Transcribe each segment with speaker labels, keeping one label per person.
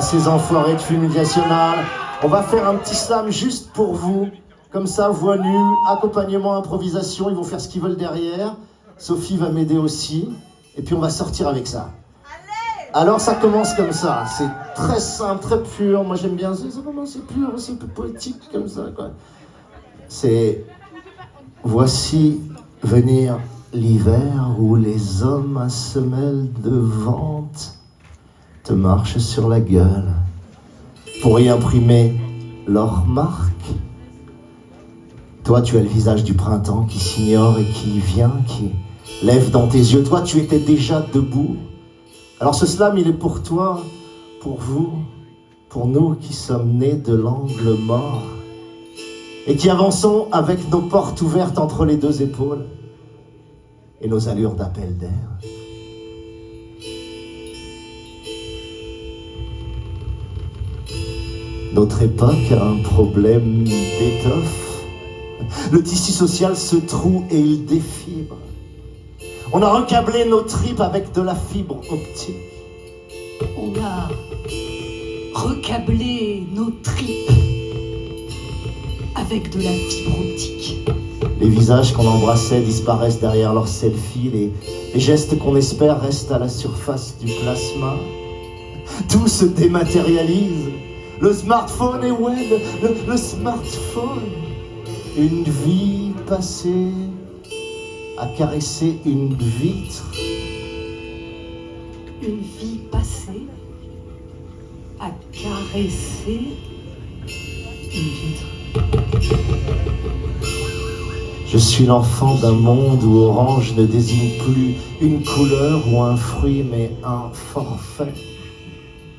Speaker 1: Ces enfoirés de Film National. On va faire un petit slam juste pour vous. Comme ça, voix nue, accompagnement, improvisation. Ils vont faire ce qu'ils veulent derrière. Sophie va m'aider aussi. Et puis on va sortir avec ça. Alors ça commence comme ça. C'est très simple, très pur. Moi j'aime bien. Ça commence, c'est pur, c'est un peu poétique comme ça, quoi. C'est... Voici venir l'hiver où les hommes à semelles de vente te marchent sur la gueule pour y imprimer leur marque. Toi, tu as le visage du printemps qui s'ignore et qui vient, qui lève dans tes yeux. Toi, tu étais déjà debout. Alors ce slam, il est pour toi, pour vous, pour nous qui sommes nés de l'angle mort et qui avançons avec nos portes ouvertes entre les deux épaules et nos allures d'appel d'air. Notre époque a un problème d'étoffe. Le tissu social se troue et il défibre. On a recablé nos tripes avec de la fibre optique.
Speaker 2: On a recablé nos tripes avec de la fibre optique.
Speaker 1: Les visages qu'on embrassait disparaissent derrière leurs selfies. Les gestes qu'on espère restent à la surface du plasma. Tout se dématérialise. Le smartphone est web, le smartphone. Une vie passée à caresser une vitre.
Speaker 2: Une vie passée à caresser une vitre.
Speaker 1: Je suis l'enfant d'un monde où orange ne désigne plus une couleur ou un fruit, mais un forfait.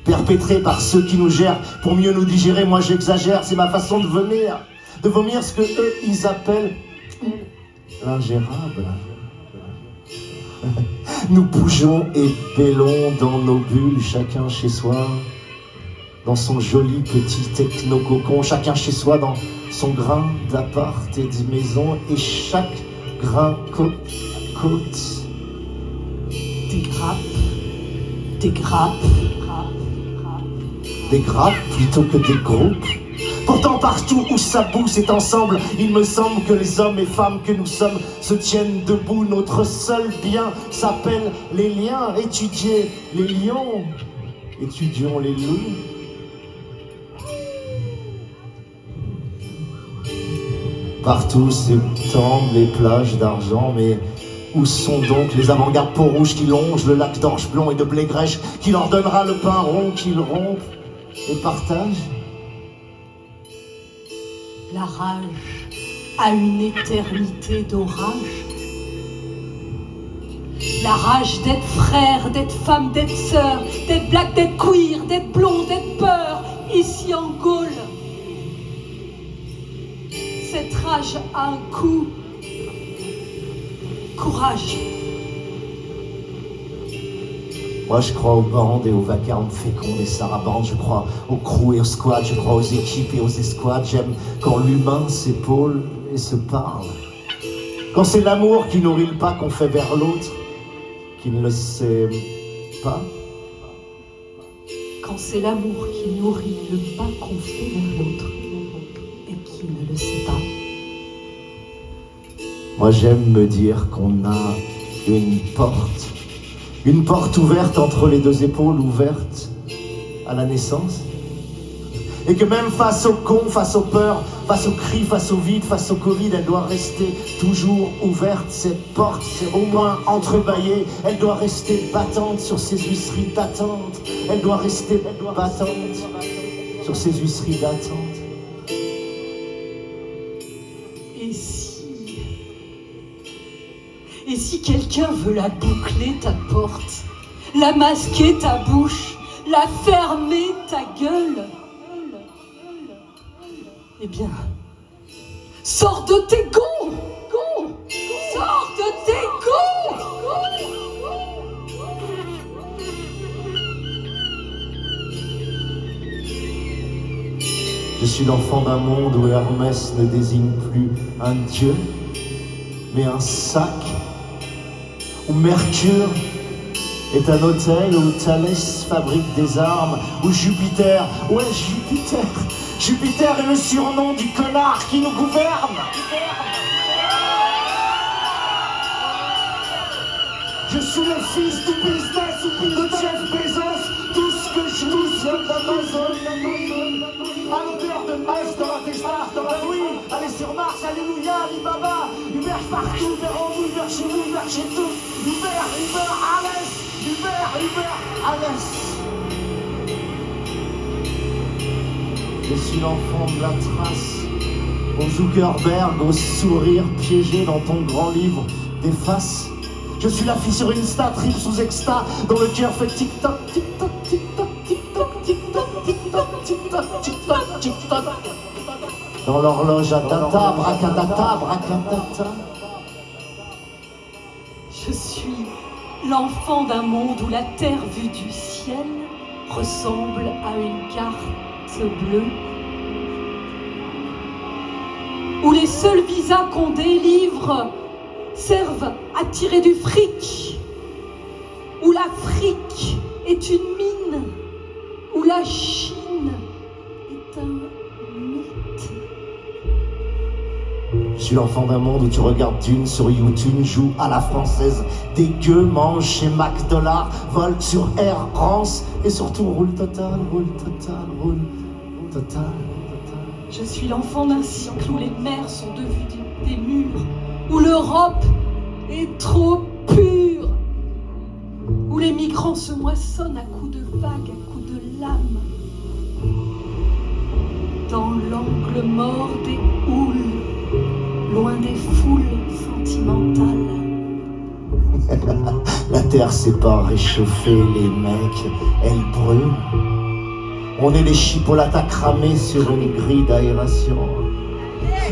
Speaker 1: Perpétré par ceux qui nous gèrent pour mieux nous digérer, moi j'exagère, c'est ma façon de vomir. De vomir ce que eux, ils appellent l'ingérable. Nous bougeons et bêlons dans nos bulles, chacun chez soi, dans son joli petit techno-cocon, chacun chez soi dans son grain d'appart et de maison, et chaque grain côte.
Speaker 2: Des grappes, des grappes,
Speaker 1: des grappes plutôt que des groupes. Pourtant partout où ça bouge, c'est ensemble. Il me semble que les hommes et femmes que nous sommes se tiennent debout. Notre seul bien s'appelle les liens. Étudier les lions, étudions les loups. Partout s'étendent les plages d'argent, mais où sont donc les avant-gardes peaux-rouges qui longent le lac d'orge blond et de blé grèche, qui leur donnera le pain rond qu'ils rompent et partagent?
Speaker 2: La rage a une éternité d'orage. La rage d'être frère, d'être femme, d'être sœur, d'être black, d'être queer, d'être blond, d'être peur, ici en Gaule. Cette rage a un coup. Courage.
Speaker 1: Moi je crois aux bandes et aux vacarmes fécondes et sarabandes, je crois aux crews et aux squads, je crois aux équipes et aux escouades. J'aime quand l'humain s'épaule et se parle. Quand c'est l'amour qui nourrit le pas qu'on fait vers l'autre, qui ne le sait pas.
Speaker 2: Quand c'est l'amour qui nourrit le pas qu'on fait vers l'autre et qui ne le sait pas.
Speaker 1: Moi j'aime me dire qu'on a une porte ouverte entre les deux épaules, ouverte à la naissance. Et que même face aux cons, face aux peurs, face aux cris, face au vide, face au Covid, elle doit rester toujours ouverte, cette porte, au moins entrebâillée. Elle doit rester battante sur ses huisseries d'attente. Elle doit rester battante sur ses huisseries d'attente.
Speaker 2: Et si quelqu'un veut la boucler, ta porte, la masquer, ta bouche, la fermer, ta gueule, eh bien, sors de tes gonds, sors de tes gonds.
Speaker 1: Je suis l'enfant d'un monde où Hermès ne désigne plus un dieu, mais un sac, où Mercure est un hôtel où Thalès fabrique des armes, où Jupiter, ouais Jupiter est le surnom du connard qui nous gouverne. Je suis le fils du business, de Jeff Bezos, tout ce que je vient d'Amazon. À l'odeur de Metz dans la Tesla, dans la nuit, aller sur Mars, alléluia, Alibaba, Uber partout, Uber en vous, Uber chez vous, Uber chez tous, Uber, Alès, Uber, Alès. Je suis l'enfant de la trace, au Zuckerberg, au sourire piégé dans ton grand livre des faces. Je suis la fille sur une trip sous exta, dont le cœur fait tic-toc, tic-toc, tic-toc, tic-toc, tic-toc, tic-toc, tic-toc, tic-toc, tic-toc. Dans l'horloge à data, bracadata, bracadata.
Speaker 2: Je suis l'enfant d'un monde où la terre vue du ciel ressemble à une carte bleue, où les seuls visas qu'on délivre servent à tirer du fric, où l'Afrique est une mine, où la Chine est un mythe.
Speaker 1: Je suis l'enfant d'un monde où tu regardes Dune sur YouTube, joue à la française, des gueux, mange chez McDollar, vole sur Air France et surtout roule total.
Speaker 2: Je suis l'enfant d'un siècle où les mers sont devenues des murs, où l'Europe est trop pure, où les migrants se moissonnent à coups de vagues, à coups de lames, dans l'angle mort des houles, loin des foules sentimentales.
Speaker 1: La terre s'est pas réchauffée, les mecs, elle brûle. On est des chipolatas cramés sur une grille d'aération.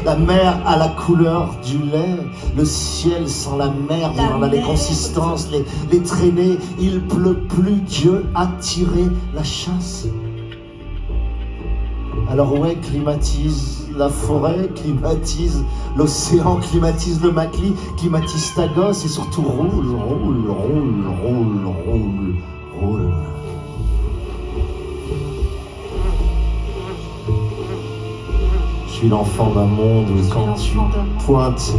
Speaker 1: La mer a la couleur du lait, le ciel sent la merde, il en a les consistances, les traînées, il pleut plus, Dieu a tiré la chasse. Alors ouais, climatise la forêt, climatise l'océan, climatise le Macli, climatise ta gosse et surtout roule. Je suis l'enfant d'un monde où quand tu pointes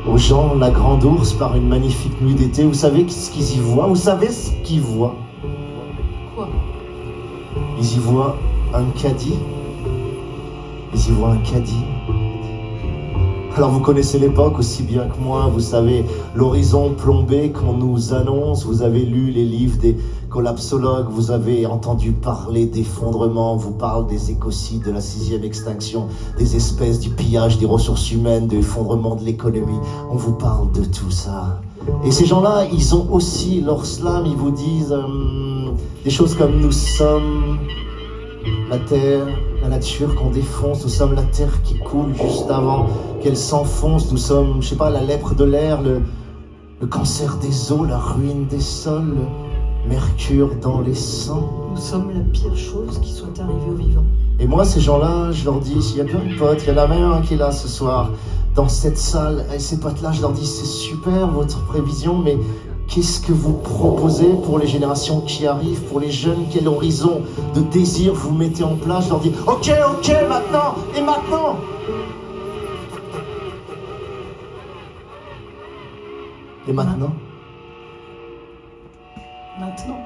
Speaker 1: aux gens la grande ours par une magnifique nuit d'été, vous savez ce qu'ils y voient? Vous savez ce qu'ils voient?
Speaker 2: Quoi?
Speaker 1: Ils y voient un caddie. Ils y voient un caddie. Alors vous connaissez l'époque aussi bien que moi, vous savez l'horizon plombé qu'on nous annonce, vous avez lu les livres des collapsologues, vous avez entendu parler d'effondrement, on vous parle des écocides, de la 6e extinction, des espèces, du pillage des ressources humaines, de l'effondrement de l'économie, on vous parle de tout ça. Et ces gens-là, ils ont aussi leur slam, ils vous disent des choses comme nous sommes la terre, la nature qu'on défonce, nous sommes la terre qui coule juste avant qu'elle s'enfonce, nous sommes, je sais pas, la lèpre de l'air, le cancer des eaux, la ruine des sols, le mercure dans les sangs.
Speaker 2: Nous sommes la pire chose qui soit arrivée aux vivants.
Speaker 1: Et moi, ces gens-là, je leur dis, il y a plein de potes, il y en a même un qui est là ce soir, dans cette salle, et ces potes-là, je leur dis, c'est super votre prévision, mais qu'est-ce que vous proposez pour les générations qui arrivent, pour les jeunes? Quel horizon de désir vous mettez en place? Je leur dis, ok, maintenant, et maintenant? Et maintenant?
Speaker 2: Maintenant,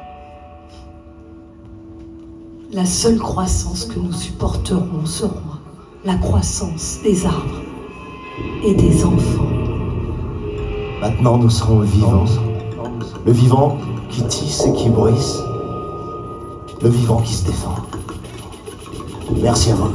Speaker 2: la seule croissance que nous supporterons sera la croissance des arbres et des enfants.
Speaker 1: Maintenant, nous serons le vivant qui tisse et qui brise, le vivant qui se défend. Merci à vous.